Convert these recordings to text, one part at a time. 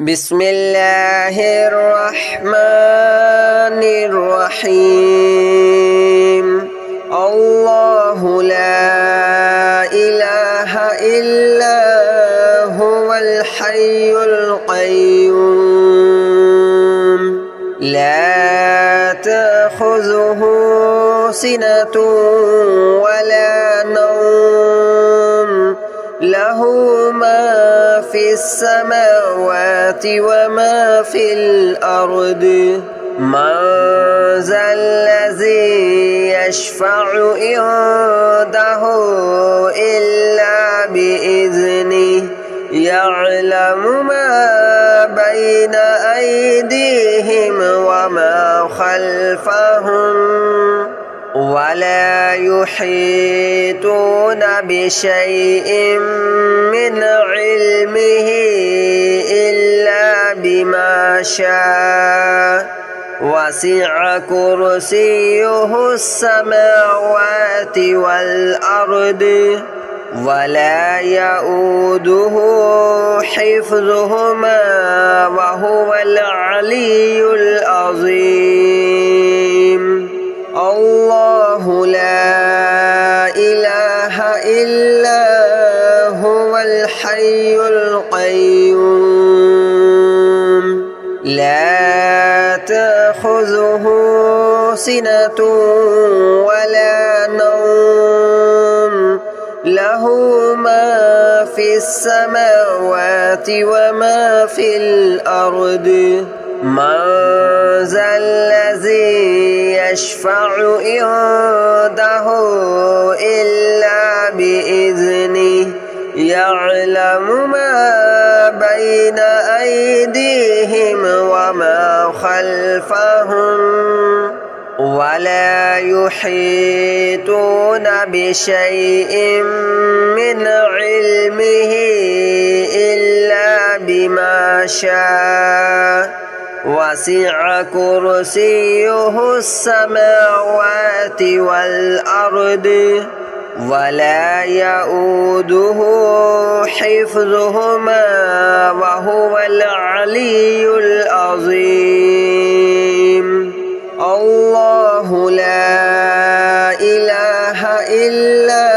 بسم الله الرحمن الرحيم الله لا إله إلا هو الحي القيوم لا تأخذه سنة ولا نوم له ما في السماوات وما في الأرض من ذا الذي يشفع عنده إلا بإذنه يعلم ما بين أيديهم وما خلفهم ولا يحيطون بشيء من علمه إلا بما شاء وسع كرسيه السماوات والأرض ولا يؤوده حفظهما وهو العلي العظيم الله لا إله إلا هو الحي القيوم لا تأخذه سنة ولا نوم له ما في السماوات وما في الأرض من ذا الذي يشفع عنده إلا بإذنه يعلم ما بين أيديهم وما خلفهم ولا يحيطون بشيء من علمه إلا بما شاء وسع كرسيه السماوات والأرض ولا يؤوده حفظهما وهو العلي العظيم الله لا إله إلا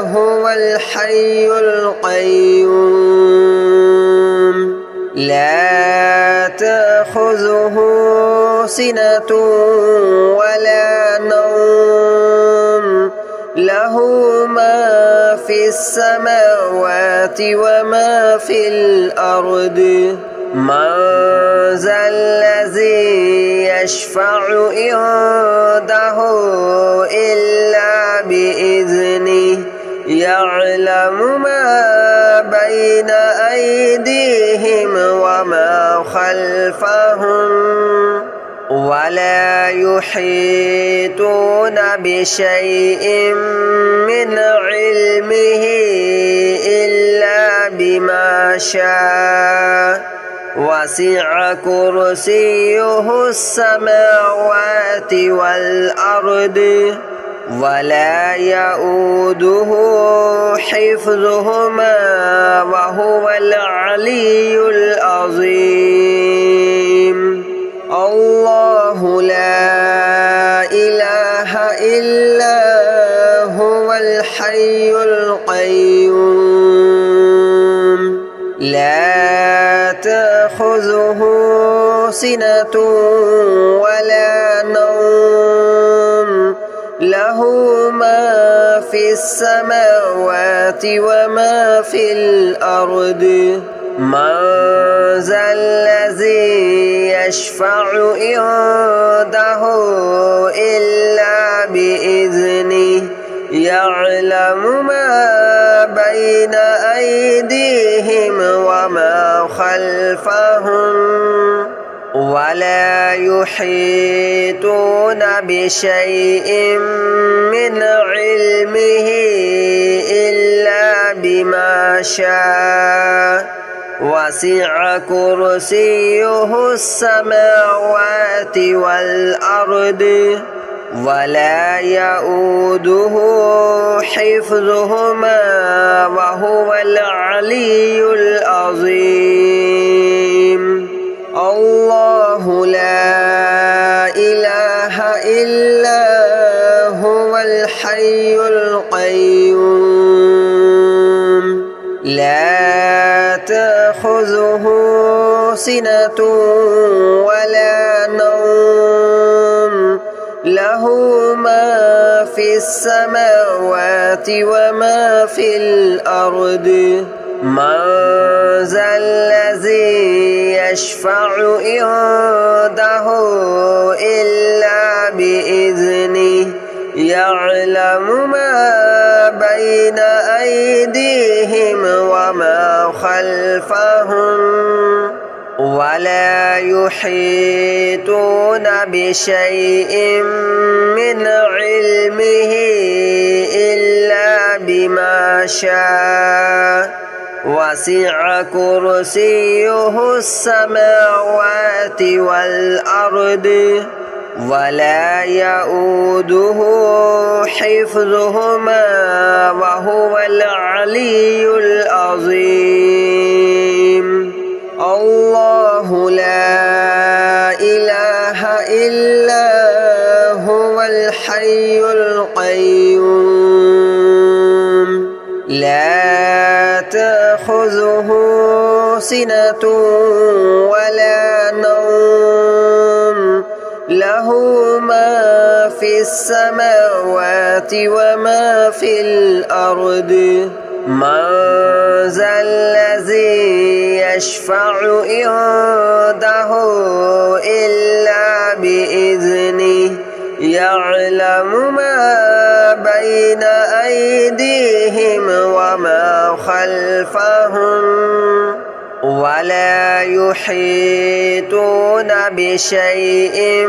هو الحي القيوم لا تأخذه سنة ولا نوم له ما في السماوات وما في الأرض من ذا الذي يشفع عنده إلا بإذنه يعلم ما بين أيديهم وما خلفهم ولا يحيطون بشيء من علمه إلا بما شاء وسع كرسيه السماوات والأرض ولا يؤوده حفظهما وهو العلي العظيم الله لا إله إلا هو الحي القيوم لا تأخذه سنة ولا نوم له ما في السماوات وما في الأرض من ذا الذي يشفع عنده إلا بإذنه يعلم ما بين أيديهم وما خلفهم ولا يحيطون بشيء من علمه إلا بما شاء وسع كرسيه السماوات والأرض ولا يؤوده حفظهما وهو العلي العظيم. تأخذه سنة ولا نوم له ما في السماوات وما في الأرض من ذا الذي يشفع عنده إلا بإذنه يعلم ما بين أيديهم وما خلفهم ولا يحيطون بشيء من علمه إلا بما شاء وسع كرسيه السماوات والأرض ولا يؤوده حفظهما وهو العلي العظيم الله لا إله إلا هو الحي القيوم لا تأخذه سنة ولا نوم له ما في السماوات وما في الأرض من ذا الذي يشفع عنده إلا بإذنه يعلم ما بين أيديهم وما خلفهم ولا يحيطون بشيء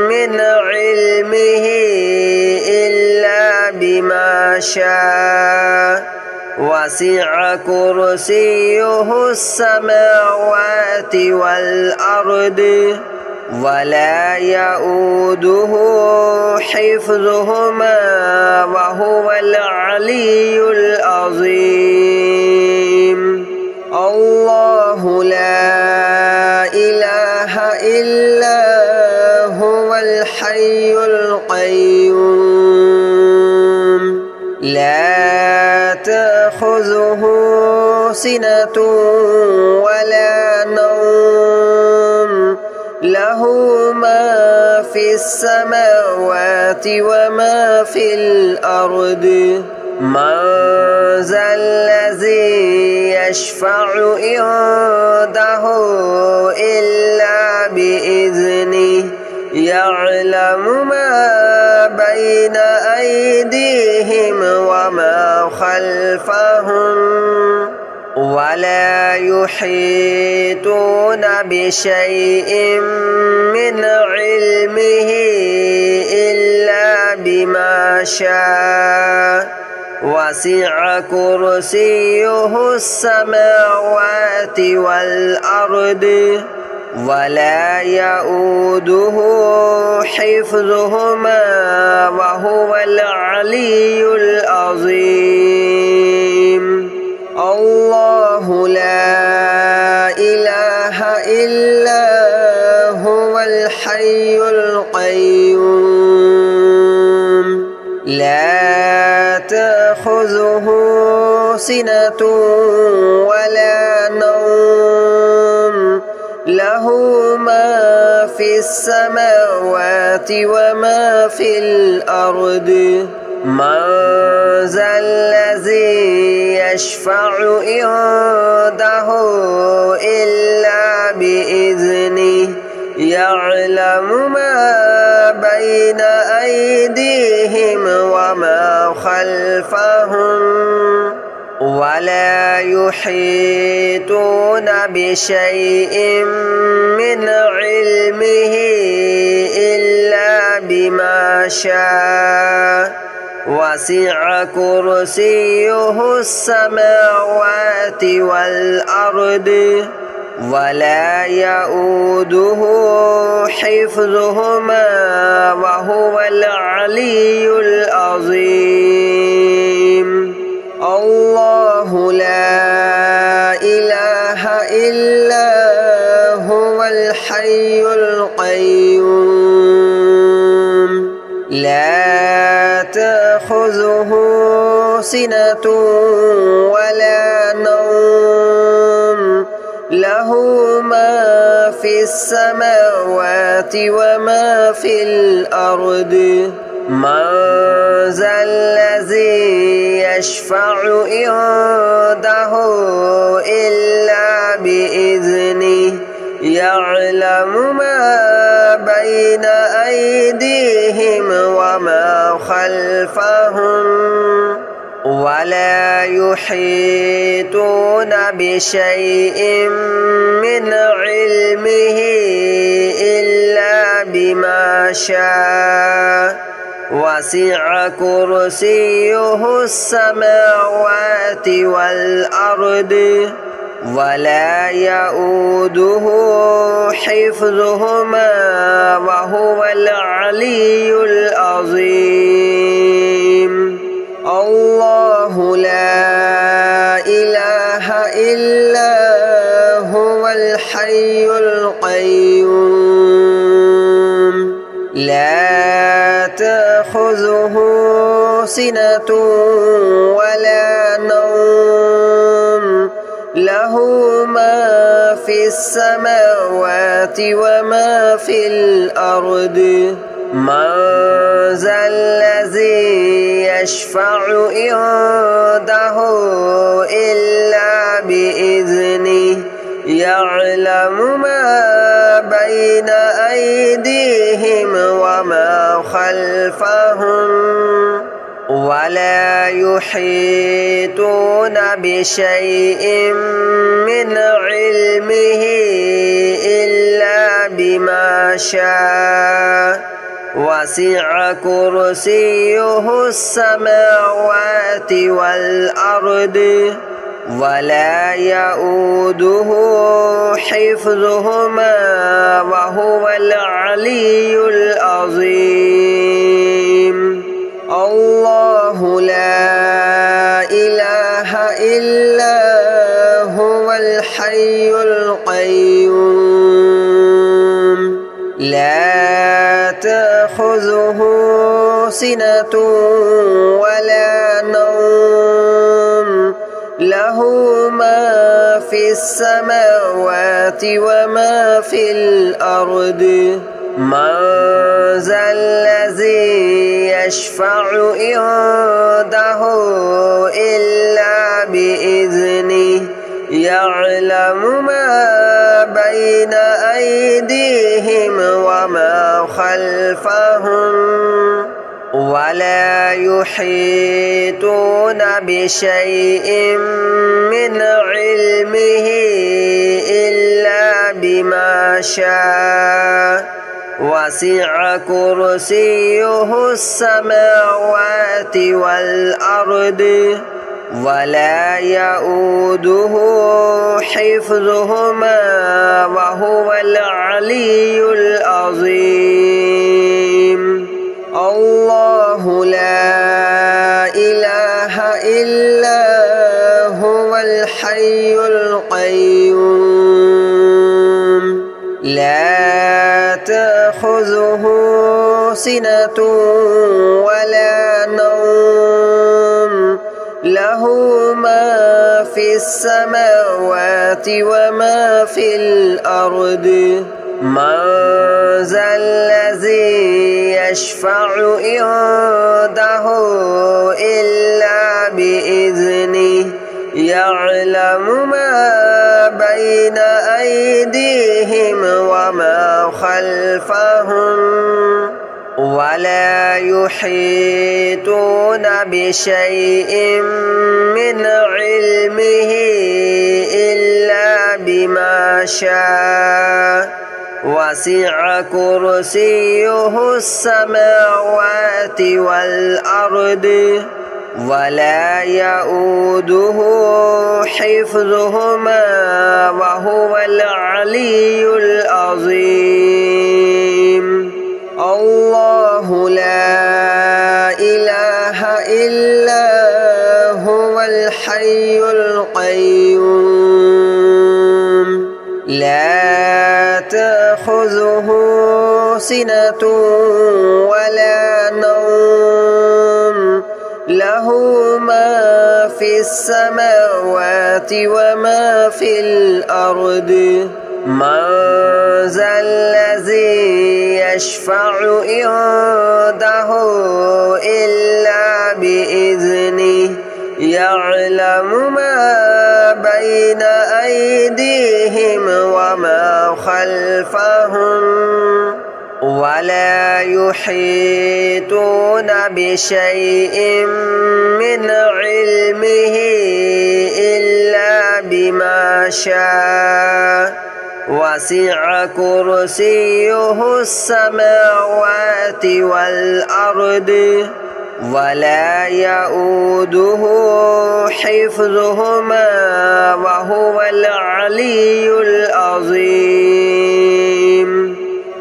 من علمه إلا بما شاء وسع كرسيه السماوات والأرض ولا يؤوده حفظهما وهو العلي العظيم الله لا إله إلا هو الحي القيوم لا تأخذه سنة ولا نوم له ما في السماوات وما في الأرض من ذا الذي يشفع عنده إلا بإذنه يعلم ما بين أيديهم وما خلفهم ولا يحيطون بشيء من علمه إلا بما شاء وسع كرسيه السماوات والأرض ولا يؤوده حفظهما وهو العلي العظيم الله لا إله إلا هو الحي القيوم لا تأخذه سنة ولا نوم له ما في السماوات وما في الأرض من ذا الذي يشفع عنده إلا بإذنه يعلم ما بين أيديهم وما خلفهم ولا يحيطون بشيء من علمه إلا بما شاء وسع كرسيه السماوات والأرض ولا يؤوده حفظهما وهو العلي العظيم الله لا إله إلا هو الحي القيوم لا تأخذه سنة ولا نوم له له ما في السماوات وما في الأرض من ذا الذي يشفع عنده إلا بإذنه يعلم ما بين أيديهم وما خلفهم ولا يحيطون بشيء من علمه إلا بما شاء وسع كرسيه السماوات والأرض ولا يؤوده حفظهما وهو العلي العظيم الله لا إله إلا هو الحي القيوم لا تأخذه سنة ولا نوم له ما في السماوات وما في الأرض من ذا الذي يشفع عنده إلا بإذنه يعلم ما بين أيديهم وما خلفهم ولا يحيطون بشيء من علمه إلا بما شاء وسع كرسيه السماوات والأرض ولا يؤوده حفظهما وهو العلي العظيم الله لا إله إلا هو الحي القيوم لا تأخذه سنة ولا نوم له ما في السماوات وما في الأرض من ذا الذي يشفع عنده إلا بإذنه يعلم ما بين أيديهم وما خلفهم ولا يحيطون بشيء من علمه إلا بما شاء وسع كرسيه السماوات والأرض ولا يؤوده حفظهما وهو العلي العظيم الله لا إله إلا هو الحي القيوم لا تأخذه سنة ولا نوم له ما في السماوات وما في الأرض من ذا الذي يشفع عنده إلا بإذنه يعلم ما بين أيديهم وما خلفهم ولا يحيطون بشيء من علمه إلا بما شاء وسع كرسيه السماوات والأرض ولا يؤوده حفظهما وهو العلي العظيم الله لا إله إلا هو الحي القيوم لا تأخذه سنة ولا نوم له له ما في السماوات وما في الأرض من ذا الذي يشفع عنده إلا بإذنه يعلم ما بين أيديهم وما خلفهم ولا يحيطون بشيء من علمه إلا بما شاء وسع كرسيه السماوات والأرض ولا يؤوده حفظهما وهو العلي العظيم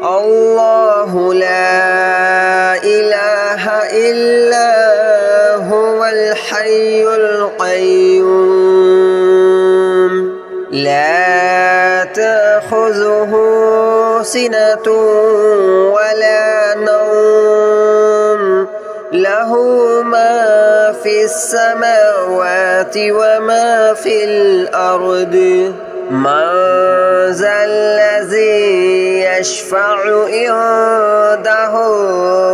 الله لا إله إلا هو الحي القيوم لا تأخذه سنة ولا نوم له ما في السماوات وما في الأرض من ذا الذي يشفع عنده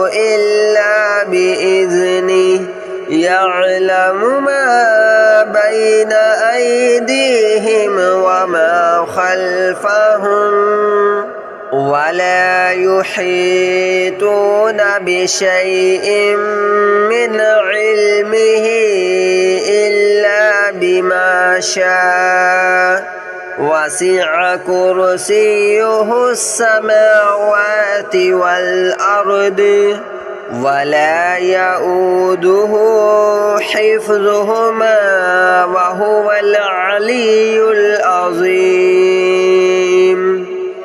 إلا بإذنه يعلم ما بين أيديهم وما خلفهم ولا يحيطون بشيء من علمه إلا بما شاء وسع كرسيه السماوات والأرض ولا يؤوده حفظهما وهو العلي العظيم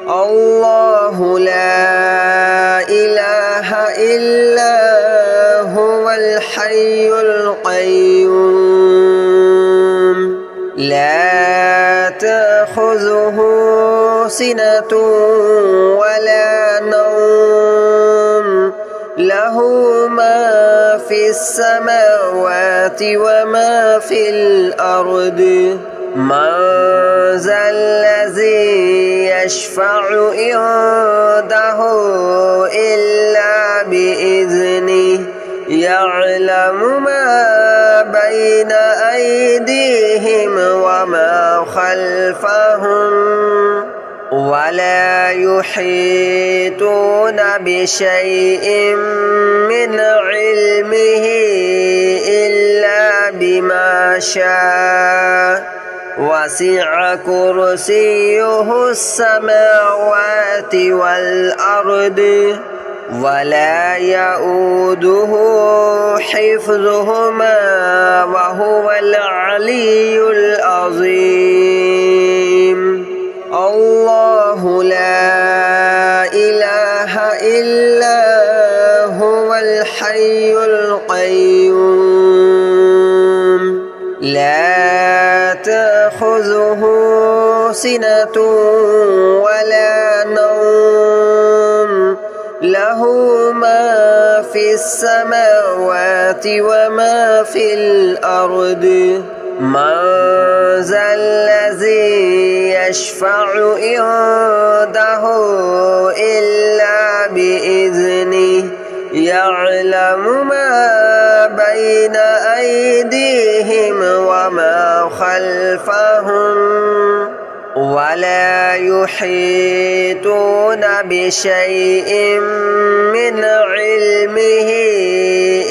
الله لا إله إلا هو الحي القيوم لا تأخذه سنة ولا نوم له ما في السماوات وما في الأرض من ذا الذي يشفع عنده إلا بإذنه يعلم ما بين أيديهم وما خلفهم ولا يحيطون بشيء من علمه إلا بما شاء وسع كرسيه السماوات والأرض ولا يؤوده حفظهما وهو العلي العظيم الله لا إله إلا هو الحي القيوم لا تأخذه سنة ولا نوم له ما في السماوات وما في الأرض من ذا الذي يشفع عنده إلا بإذنه يعلم ما بين أيديهم وما خلفهم ولا يحيطون بشيء من علمه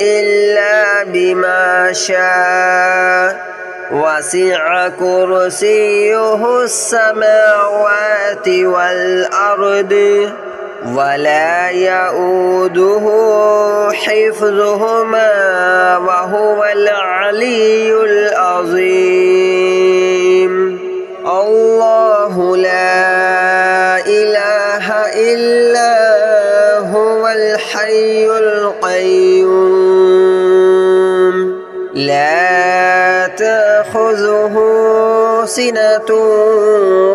إلا بما شاء وسع كرسيه السماوات والأرض ولا يؤوده حفظهما وهو العلي العظيم الله لا إله إلا هو الحي القيوم لا تأخذه سنة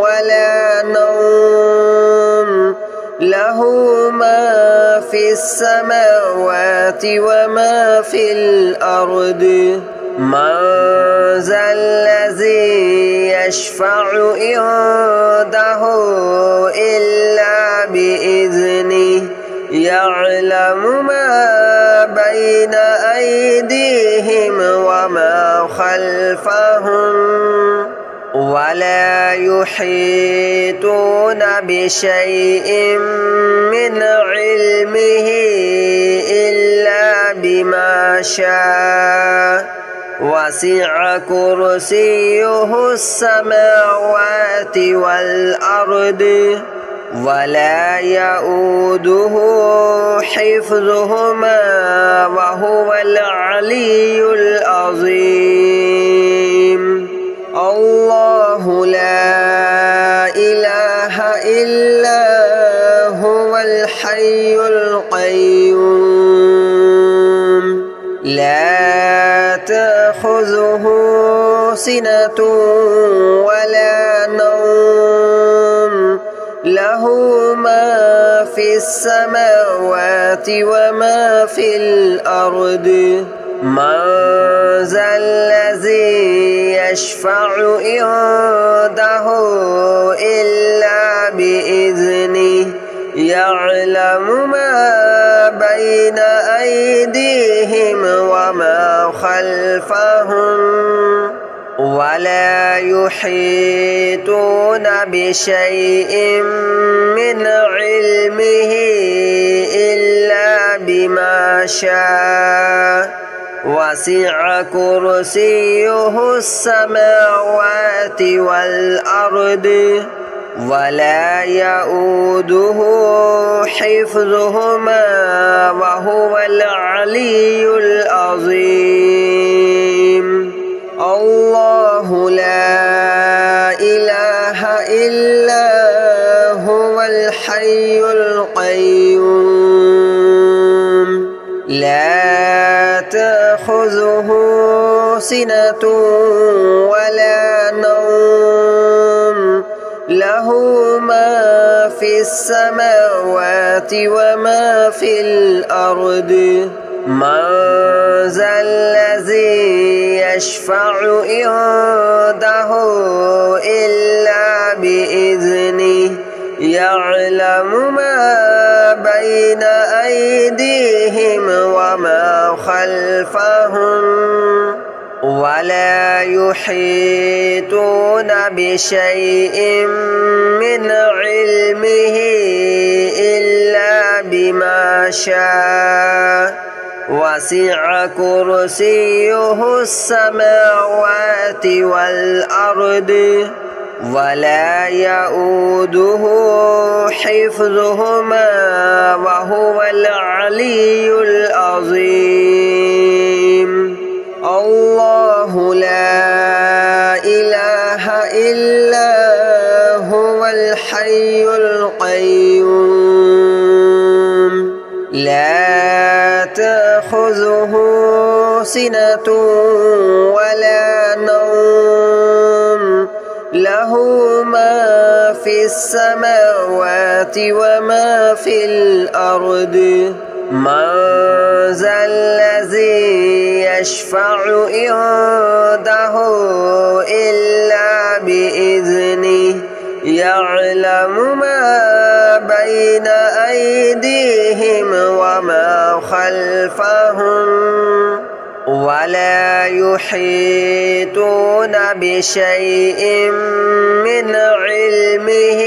ولا نوم له ما في السماوات وما في الأرض من ذا الذي يشفع عنده إلا بإذنه يعلم ما بين أيديهم وما خلفهم ولا يحيطون بشيء من علمه إلا بما شاء وسع كرسيه السماوات والأرض ولا يؤوده حفظهما وهو العلي العظيم الله لا إله إلا هو الحي القيوم لا تأخذه سنة ولا نوم له ما في السماوات وما في الأرض من ذا الذي يشفع عنده إلا بإذنه يعلم ما بين أيديهم وما خلفهم ولا يحيطون بشيء من علمه إلا بما شاء وسع كرسيه السماوات والأرض ولا يؤوده حفظهما وهو العلي العظيم الله لا إله إلا هو الحي القيوم لا تأخذه سنة ولا نوم له ما في السماوات وما في الأرض من ذا الذي يشفع عنده إلا بإذنه يعلم ما بين أيديهم وما خلفهم ولا يحيطون بشيء من علمه إلا بما شاء وسع كرسيه السماوات والأرض ولا يؤوده حفظهما وهو العلي العظيم الله لا إله إلا هو الحي القيوم لا تأخذه سنة ولا نوم له ما في السماوات وما في الأرض من ذا الذي يشفع عنده إلا بإذنه يعلم ما بين أيديهم وما خلفهم ولا يحيطون بشيء من علمه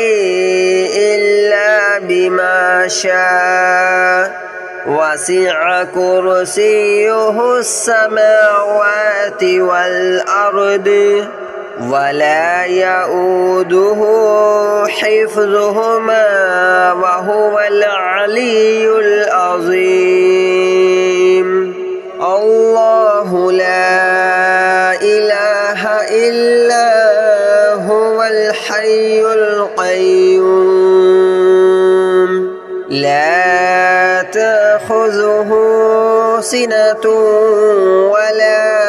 إلا بما شاء وسع كرسيه السماوات والأرض ولا يؤوده حفظهما وهو العلي العظيم الله لا إله إلا هو الحي القيوم لا تأخذه سنة ولا